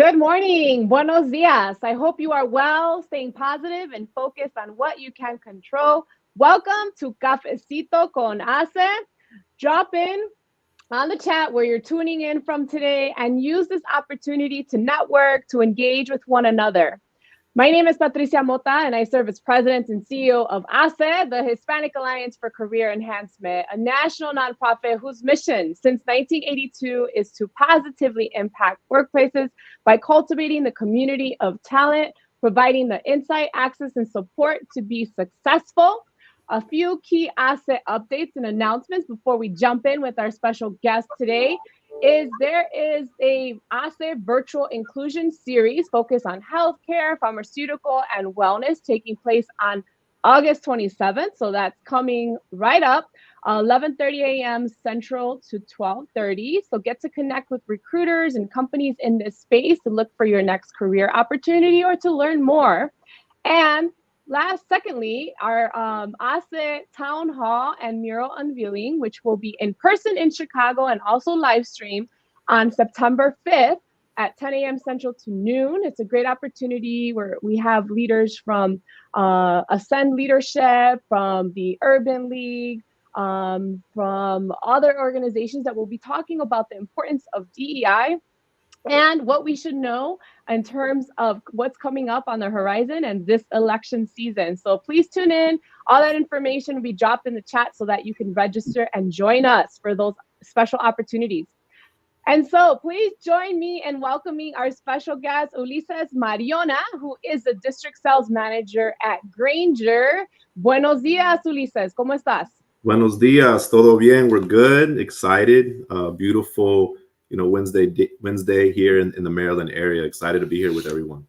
Good morning. Buenos dias. I hope you are well, staying positive and focused on what you can control. Welcome to Cafecito con HACE. Drop in on the chat where you're tuning in from today and use this opportunity to network, to engage with one another. My name is Patricia Mota, and I serve as president and CEO of HACE, the Hispanic Alliance for Career Enhancement, a national nonprofit whose mission since 1982 is to positively impact workplaces by cultivating the community of talent, providing the insight, access, and support to be successful. A few key asset updates and announcements before we jump in with our special guest today is there is a HACE virtual inclusion series focused on healthcare, pharmaceutical, and wellness taking place on August 27th. So that's coming right up, 11:30 a.m. Central to 12:30. So get to connect with recruiters and companies in this space to look for your next career opportunity or to learn more. And secondly, our HACE Town Hall and Mural Unveiling, which will be in person in Chicago and also live stream on September 5th at 10 a.m. Central to noon. It's a great opportunity where we have leaders from Ascend Leadership, from the Urban League, from other organizations that will be talking about the importance of DEI and what we should know in terms of what's coming up on the horizon and this election season. So please tune in. All that information will be dropped in the chat so that you can register and join us for those special opportunities. And so please join me in welcoming our special guest, Ulises Mariona, who is the District Sales Manager at Grainger. Buenos días, Ulises. ¿Cómo estás? Buenos días. Todo bien. We're good. Excited. Beautiful Wednesday here in the Maryland area. Excited to be here with everyone.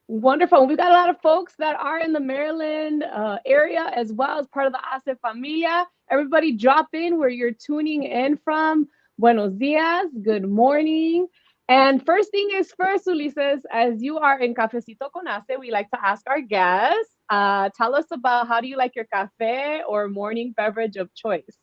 Wonderful. We've got a lot of folks that are in the Maryland area as well as part of the HACE Familia. Everybody drop in where you're tuning in from. Buenos dias. Good morning. And first thing is first, Ulises, as you are in Cafecito con HACE, we like to ask our guests, tell us about how do you like your cafe or morning beverage of choice?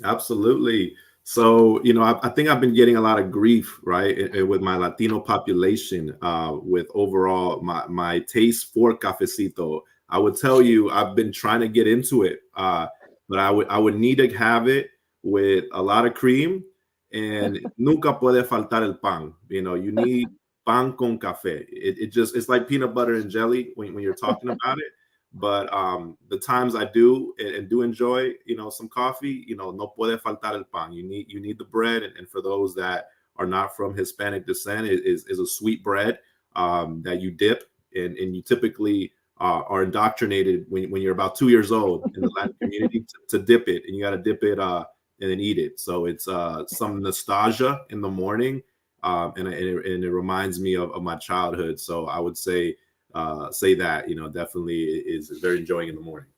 Absolutely. So, I think I've been getting a lot of grief, right, with my Latino population, with overall my taste for cafecito. I would tell you, I've been trying to get into it, but I would need to have it with a lot of cream, and nunca puede faltar el pan. You need pan con café. It's like peanut butter and jelly when you're talking about it. But the times I do and do enjoy, some coffee, no puede faltar el pan. You need the bread, and for those that are not from Hispanic descent, is a sweet bread that you dip, and you typically are indoctrinated when you're about 2 years old in the Latin community to dip it, and you got to dip it and then eat it. So it's some nostalgia in the morning, and it reminds me of my childhood. So I would say that, definitely is very enjoying in the morning.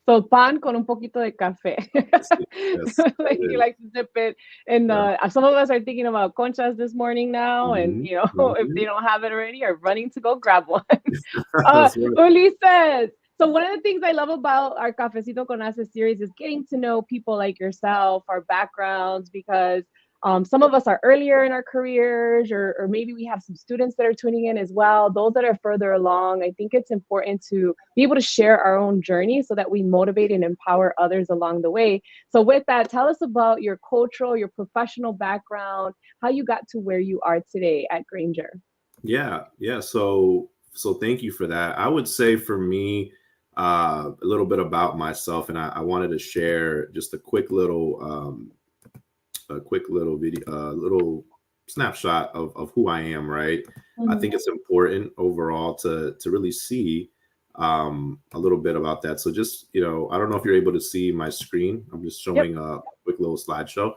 So pan con un poquito de café. Yes, like you like to dip it. And some of us are thinking about conchas this morning now. And, if they don't have it already, are running to go grab one. Ulises. So one of the things I love about our Cafecito con HACE series is getting to know people like yourself, our backgrounds, because some of us are earlier in our careers, or maybe we have some students that are tuning in as well. Those that are further along, I think it's important to be able to share our own journey so that we motivate and empower others along the way. So with that, tell us about your cultural, your professional background, how you got to where you are today at Grainger. Yeah. So thank you for that. I would say for me, a little bit about myself, and I wanted to share just a quick little video, little snapshot of who I am, right? Mm-hmm. I think it's important overall to really see a little bit about that. So just, I don't know if you're able to see my screen. I'm just showing a quick little slideshow.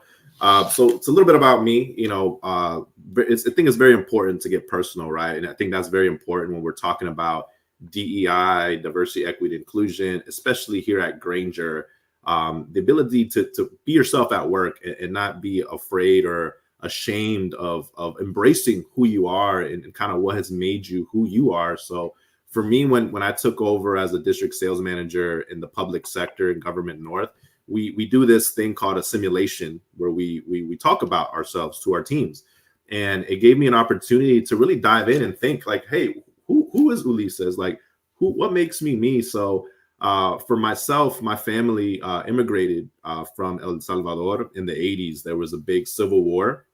So it's a little bit about me, I think it's very important to get personal, right? And I think that's very important when we're talking about DEI, diversity, equity, inclusion, especially here at Grainger. The ability to be yourself at work and not be afraid or ashamed of embracing who you are and kind of what has made you who you are. So for me, when I took over as a district sales manager in the public sector in Government North, we do this thing called a simulation where we talk about ourselves to our teams. And it gave me an opportunity to really dive in and think like, hey, who is Ulises? Like, what makes me me? So for myself, my family immigrated from El Salvador in the 80s. There was a big civil war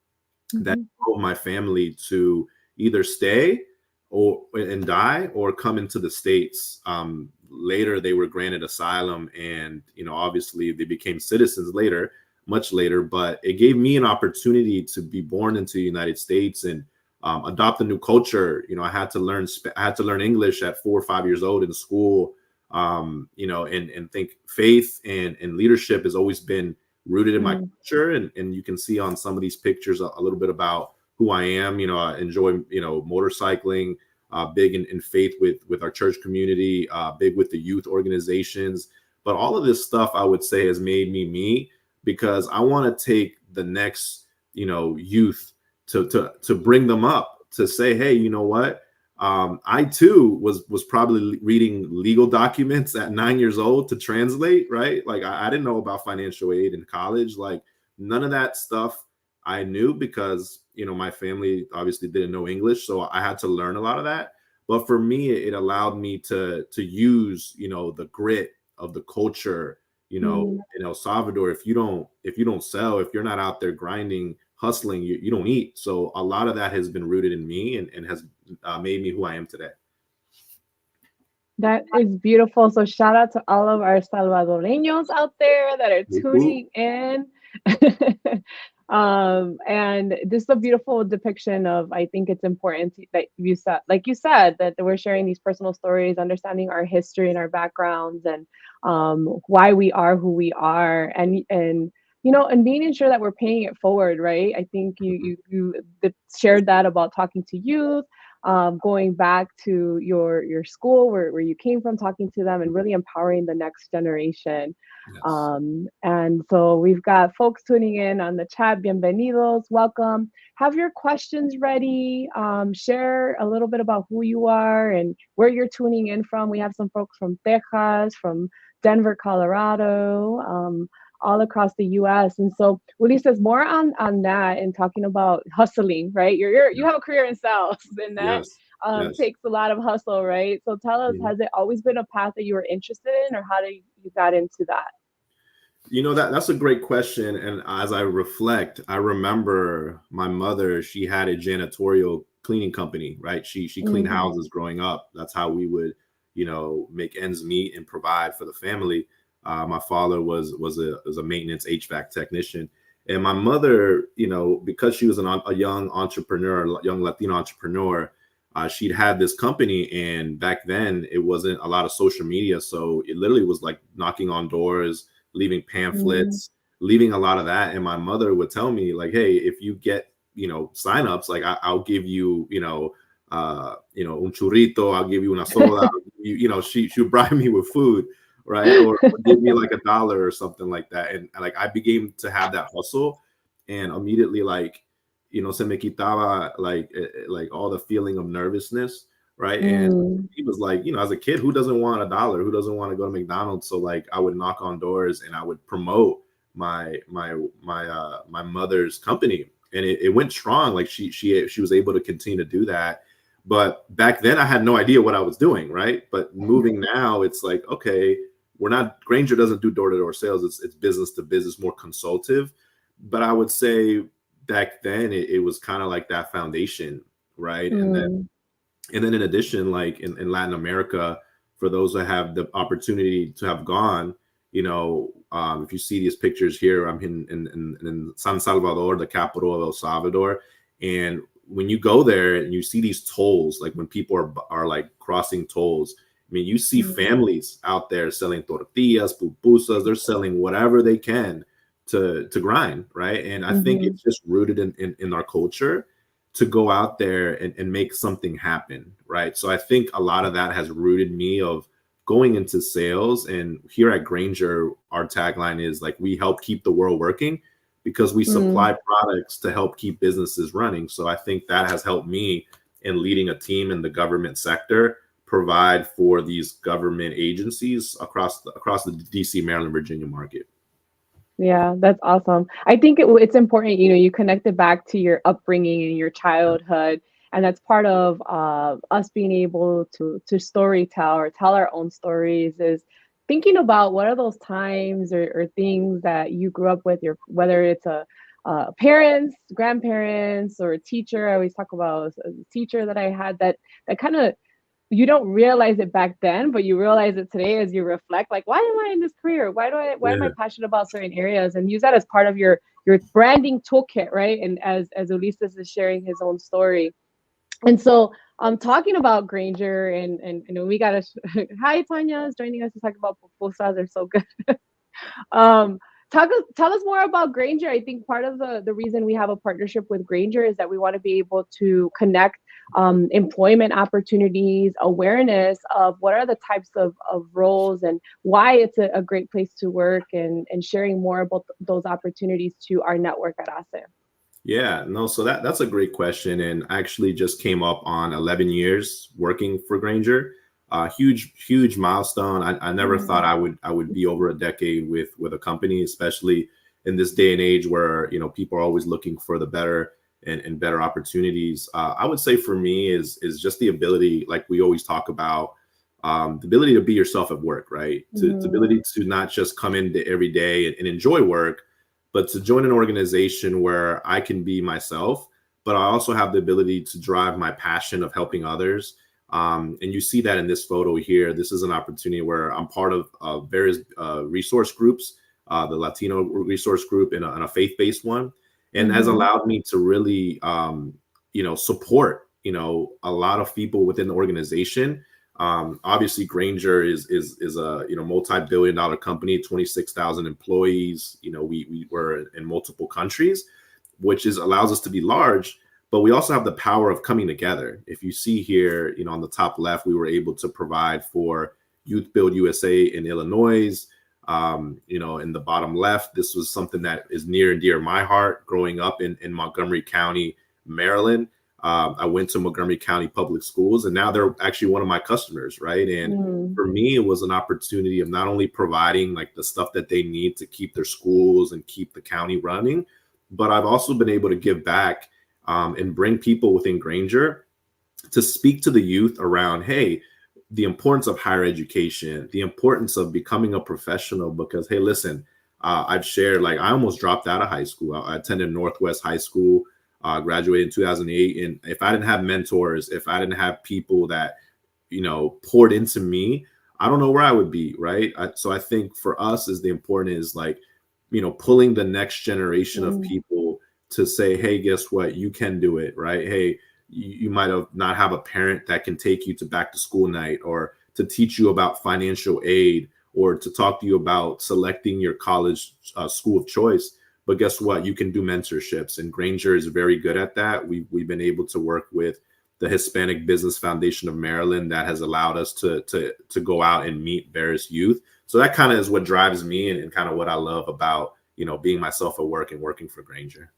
that drove my family to either stay or and die or come into the States. Later, they were granted asylum, and obviously they became citizens later, much later. But it gave me an opportunity to be born into the United States and adopt a new culture. I had to learn English at 4 or 5 years old in school. And think faith and leadership has always been rooted in my culture, and you can see on some of these pictures a little bit about who I am. I enjoy motorcycling, big in faith with our church community, big with the youth organizations. But all of this stuff, I would say, has made me because I want to take the next youth to bring them up, to say, hey, you know what, I too was probably reading legal documents at 9 years old to translate, right? Like I didn't know about financial aid in college. Like none of that stuff I knew because, my family obviously didn't know English. So I had to learn a lot of that. But for me, it allowed me to use, the grit of the culture, in El Salvador. If you don't sell, if you're not out there grinding, hustling, you don't eat. So a lot of that has been rooted in me and has made me who I am today. That is beautiful. So shout out to all of our Salvadoreños out there that are tuning in. And this is a beautiful depiction of, I think it's important that like you said, that we're sharing these personal stories, understanding our history and our backgrounds, and why we are who we are, and being sure that we're paying it forward, right? I think you shared that about talking to youth, going back to your school where you came from, talking to them and really empowering the next generation. Yes. And so we've got folks tuning in on the chat. Bienvenidos, welcome. Have your questions ready. Share a little bit about who you are and where you're tuning in from. We have some folks from Texas, from Denver, Colorado, all across the U.S. And so Ulises, more on that and talking about hustling, right? You have a career in sales, and that takes a lot of hustle, right? So tell us, has it always been a path that you were interested in, or how did you got into that? That's a great question. And as I reflect, I remember my mother, she had a janitorial cleaning company, right? She cleaned houses growing up. That's how we would, make ends meet and provide for the family. My father was a maintenance HVAC technician, and my mother, because she was a young entrepreneur, young Latino entrepreneur, she'd had this company, and back then it wasn't a lot of social media, so it literally was like knocking on doors, leaving pamphlets, leaving a lot of that. And my mother would tell me like, hey, if you get signups, like I'll give you un churrito, I'll give you una soda, she'll bribe me with food, right? Or give me like $1 or something like that. And like I began to have that hustle, and immediately like se me quitaba like all the feeling of nervousness, right? And he was like, as a kid, who doesn't want $1? Who doesn't want to go to McDonald's? So like I would knock on doors and I would promote my mother's company, and it went strong. Like she was able to continue to do that. But back then I had no idea what I was doing, right? But moving now, it's like, okay, Grainger doesn't do door-to-door sales. It's business to business, more consultative. But I would say back then it was kind of like that foundation, right? And then in addition, like in Latin America, for those that have the opportunity to have gone, if you see these pictures here, I'm in San Salvador, the capital of El Salvador. And when you go there and you see these tolls, like when people are like crossing tolls, I mean, you see families out there selling tortillas, pupusas, they're selling whatever they can to grind, right? And I think it's just rooted in our culture to go out there and make something happen, right? So I think a lot of that has rooted me of going into sales. And here at Grainger, our tagline is like, we help keep the world working because we supply products to help keep businesses running. So I think that has helped me in leading a team in the government sector, provide for these government agencies across the DC, Maryland, Virginia market. Yeah, that's awesome. I think it's important, you connect it back to your upbringing and your childhood, and that's part of us being able to story tell or tell our own stories is thinking about what are those times or things that you grew up with your whether it's parents, grandparents, or a teacher. I always talk about a teacher that I had that kind of you don't realize it back then, but you realize it today as you reflect, like, why am I in this career? Why am I Yeah. passionate about certain areas? And use that as part of your branding toolkit, right? And as Ulises is sharing his own story. And so I'm talking about Grainger and we got to hi Tanya is joining us to talk about pupusas. They're so good. Um, tell us more about Grainger. I think part of the reason we have a partnership with Grainger is that we want to be able to connect employment opportunities, awareness of what are the types of roles and why it's a great place to work and sharing more about those opportunities to our network at ASE. Yeah, no, so that's a great question, and actually just came up on 11 years working for Grainger. Huge milestone. I never thought I would be over a decade with a company, especially in this day and age where people are always looking for the better and better opportunities. I would say for me is just the ability, like we always talk about, the ability to be yourself at work, right? To ability to not just come into every day and enjoy work, but to join an organization where I can be myself, but I also have the ability to drive my passion of helping others. And you see that in this photo here. This is an opportunity where I'm part of various resource groups, the Latino resource group and a faith-based one, and has allowed me to really, support, a lot of people within the organization. Obviously, Grainger is a multi-billion-dollar company, 26,000 employees. We were in multiple countries, which allows us to be large. But we also have the power of coming together. If you see here, on the top left, we were able to provide for Youth Build USA in Illinois. In the bottom left, this was something that is near and dear to my heart. Growing up in Montgomery County, Maryland, I went to Montgomery County Public Schools, and now they're actually one of my customers, right? And for me, it was an opportunity of not only providing like the stuff that they need to keep their schools and keep the county running, but I've also been able to give back and bring people within Grainger to speak to the youth around, hey, the importance of higher education, the importance of becoming a professional, because, hey, listen, I've shared, like, I almost dropped out of high school. I attended Northwest High School, graduated in 2008. And if I didn't have mentors, if I didn't have people that, poured into me, I don't know where I would be. Right. So I think for us is the important is like, pulling the next generation of people to say, hey, guess what? You can do it. Right. Hey, you might have not have a parent that can take you to back to school night or to teach you about financial aid or to talk to you about selecting your college school of choice. But guess what? You can do mentorships, and Grainger is very good at that. We've been able to work with the Hispanic Business Foundation of Maryland that has allowed us to go out and meet various youth. So that kind of is what drives me and kind of what I love about being myself at work and working for Grainger.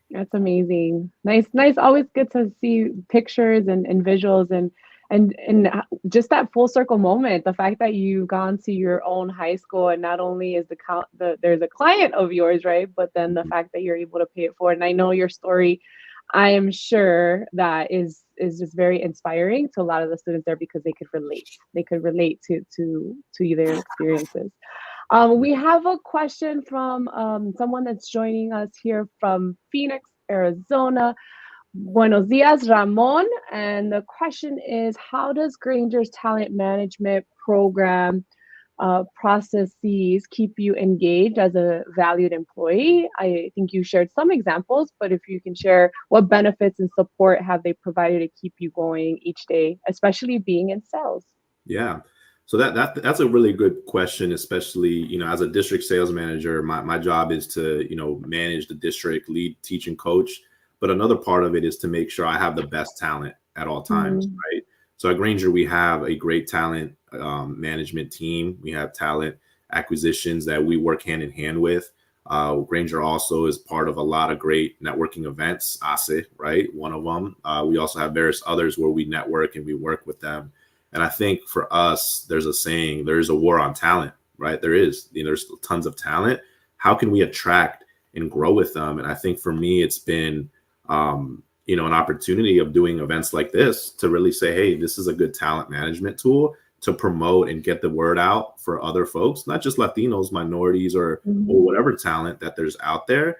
That's amazing. Nice. Always good to see pictures and visuals and just that full circle moment. The fact that you've gone to your own high school and not only is there's a client of yours, right? But then the fact that you're able to pay it forward. And I know your story, I am sure that is just very inspiring to a lot of the students there because they could relate. They could relate to their experiences. We have a question from someone that's joining us here from Phoenix, Arizona. Buenos dias, Ramon. And the question is, how does Grainger's talent management program processes keep you engaged as a valued employee? I think you shared some examples, but if you can share what benefits and support have they provided to keep you going each day, especially being in sales? Yeah. So that's a really good question, especially, as a district sales manager, my job is to, manage the district, lead, teach, and coach. But another part of it is to make sure I have the best talent at all times, right? So at Grainger, we have a great talent management team. We have talent acquisitions that we work hand in hand with. Grainger also is part of a lot of great networking events, HACE, right? One of them. We also have various others where we network and we work with them. And I think for us, there's a saying, there's a war on talent, right? There is, there's tons of talent, how can we attract and grow with them? And I think for me, it's been, you know, an opportunity of doing events like this to really say, hey, this is a good talent management tool to promote and get the word out for other folks, not just Latinos, minorities, or whatever talent that there's out there.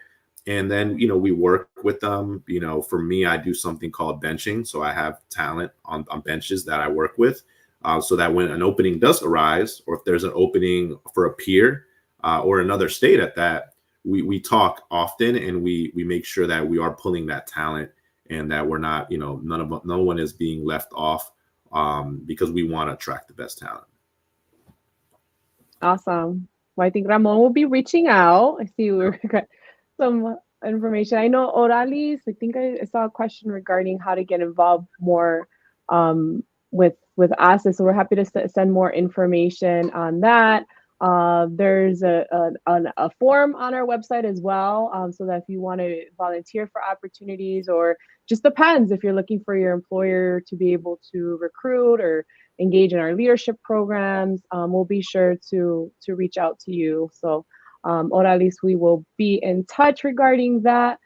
And then, you know, we work with them. You know, for me, I do something called benching. So I have talent on benches that I work with, so that when an opening does arise, or if there's an opening for a peer or another state at that, we talk often, and we make sure that we are pulling that talent, and that we're not, you know, no one is being left off, because we want to attract the best talent. Awesome. Well, I think Ramon will be reaching out. I see we're got some information. I know Oralis, I think I saw a question regarding how to get involved more with HACE. So we're happy to send more information on that. There's a form on our website as well, so that if you want to volunteer for opportunities, or just depends if you're looking for your employer to be able to recruit or engage in our leadership programs, we'll be sure to reach out to you. So Oralis, we will be in touch regarding that.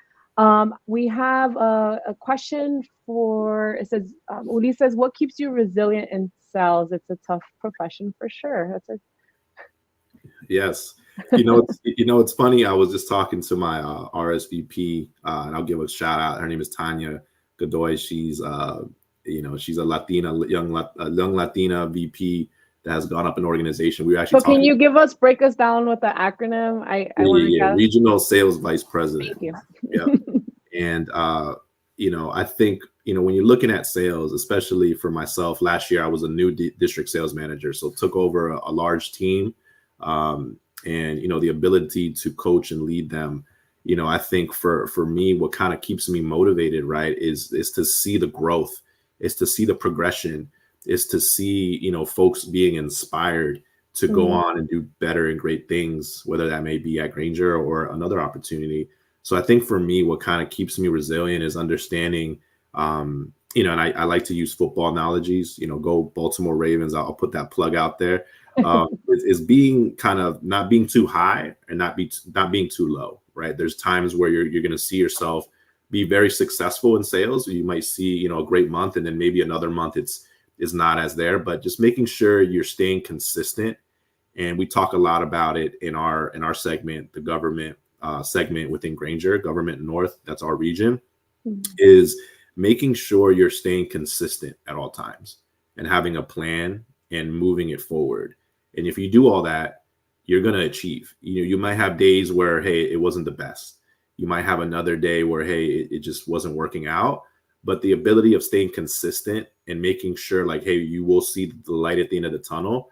We have a question for, it says, Ulises says, what keeps you resilient in sales? It's a tough profession for sure. That's a Yes. You know, it's funny. I was just talking to my RSVP, and I'll give a shout out. Her name is Tanya Godoy. She's, you know, she's a young Latina VP that has gone up in organization. We were actually. So can you break us down with the acronym? I want to guess. Regional Sales Vice President. Thank you. Yeah. And you know, I think, you know, when you're looking at sales, especially for myself, last year I was a new district sales manager, so took over a large team. And, you know, the ability to coach and lead them, you know, I think for me, what kind of keeps me motivated, right, is to see the growth, is to see the progression, is to see, you know, folks being inspired to go on and do better and great things, whether that may be at Grainger or another opportunity. So I think for me, what kind of keeps me resilient is understanding, you know, and I like to use football analogies, you know, go Baltimore Ravens. I'll put that plug out there. Is being kind of not being too high and not being too low, right? There's times where you're going to see yourself be very successful in sales. You might see, you know, a great month, and then maybe another month is not as there, but just making sure you're staying consistent. And we talk a lot about it in our segment, the government segment within Grainger, Government North, that's our region, is making sure you're staying consistent at all times and having a plan and moving it forward. And if you do all that, you're going to achieve. You know, you might have days where, hey, it wasn't the best. You might have another day where, hey, it just wasn't working out. But the ability of staying consistent and making sure, like, hey, you will see the light at the end of the tunnel.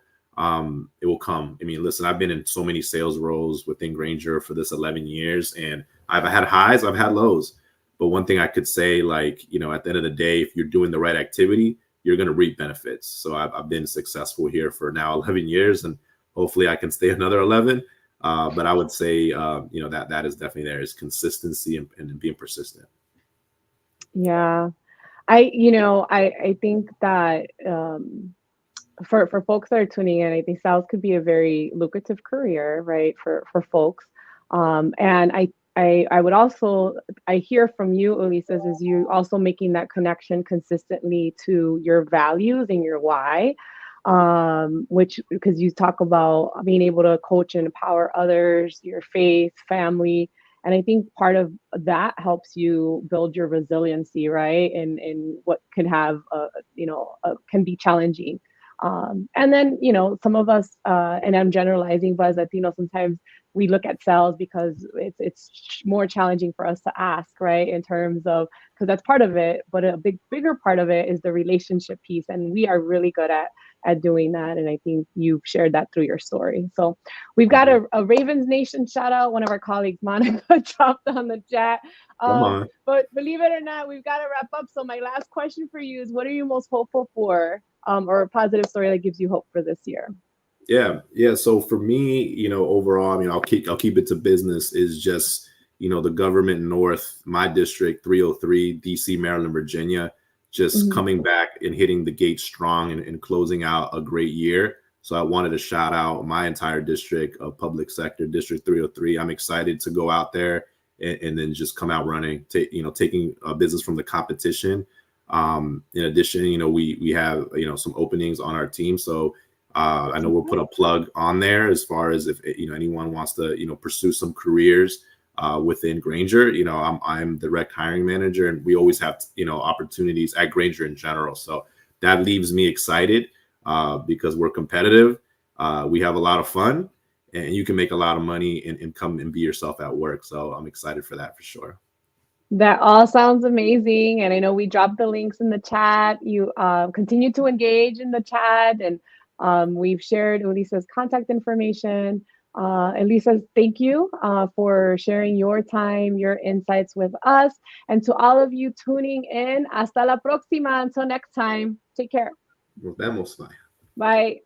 It will come. I mean, listen, I've been in so many sales roles within Grainger for this 11 years, and I've had highs, I've had lows. But one thing I could say, like, you know, at the end of the day, if you're doing the right activity, you're going to reap benefits. So I've been successful here for now 11 years, and hopefully I can stay another 11. But I would say, you know, that is definitely there, is consistency and being persistent. Yeah. I think that for folks that are tuning in, I think sales could be a very lucrative career, right, for folks. And I would also, I hear from you, Ulises, is you also making that connection consistently to your values and your why, which, because you talk about being able to coach and empower others, your faith, family. And I think part of that helps you build your resiliency, right? And what can have, can be challenging. And then, you know, some of us, and I'm generalizing, but as Latinos, sometimes we look at sales because it's more challenging for us to ask, right? In terms of, because that's part of it, but a bigger part of it is the relationship piece. And we are really good at doing that. And I think you've shared that through your story. So we've got a Ravens Nation shout out. One of our colleagues, Monica, dropped on the chat. But believe it or not, we've got to wrap up. So my last question for you is, what are you most hopeful for, or a positive story that gives you hope for this year? Yeah. So for me, you know, overall, I mean, I'll keep it to business, is just, you know, the Government North, my district, 303, DC, Maryland, Virginia, just coming back and hitting the gate strong and closing out a great year, So I wanted to shout out my entire district of public sector, District 303. I'm excited to go out there and then just come out running, taking business from the competition. In addition, we have, some openings on our team. So I know we'll put a plug on there as far as if, anyone wants to, pursue some careers within Grainger. I'm direct hiring manager, and we always have, opportunities at Grainger in general. So that leaves me excited because we're competitive. We have a lot of fun, and you can make a lot of money and come and be yourself at work. So I'm excited for that for sure. That all sounds amazing. And I know we dropped the links in the chat. You continue to engage in the chat, and we've shared Ulises' contact information. Elisa, thank you for sharing your time, your insights with us. And to all of you tuning in, hasta la próxima. Until next time, take care. Nos vemos. Bye. Bye.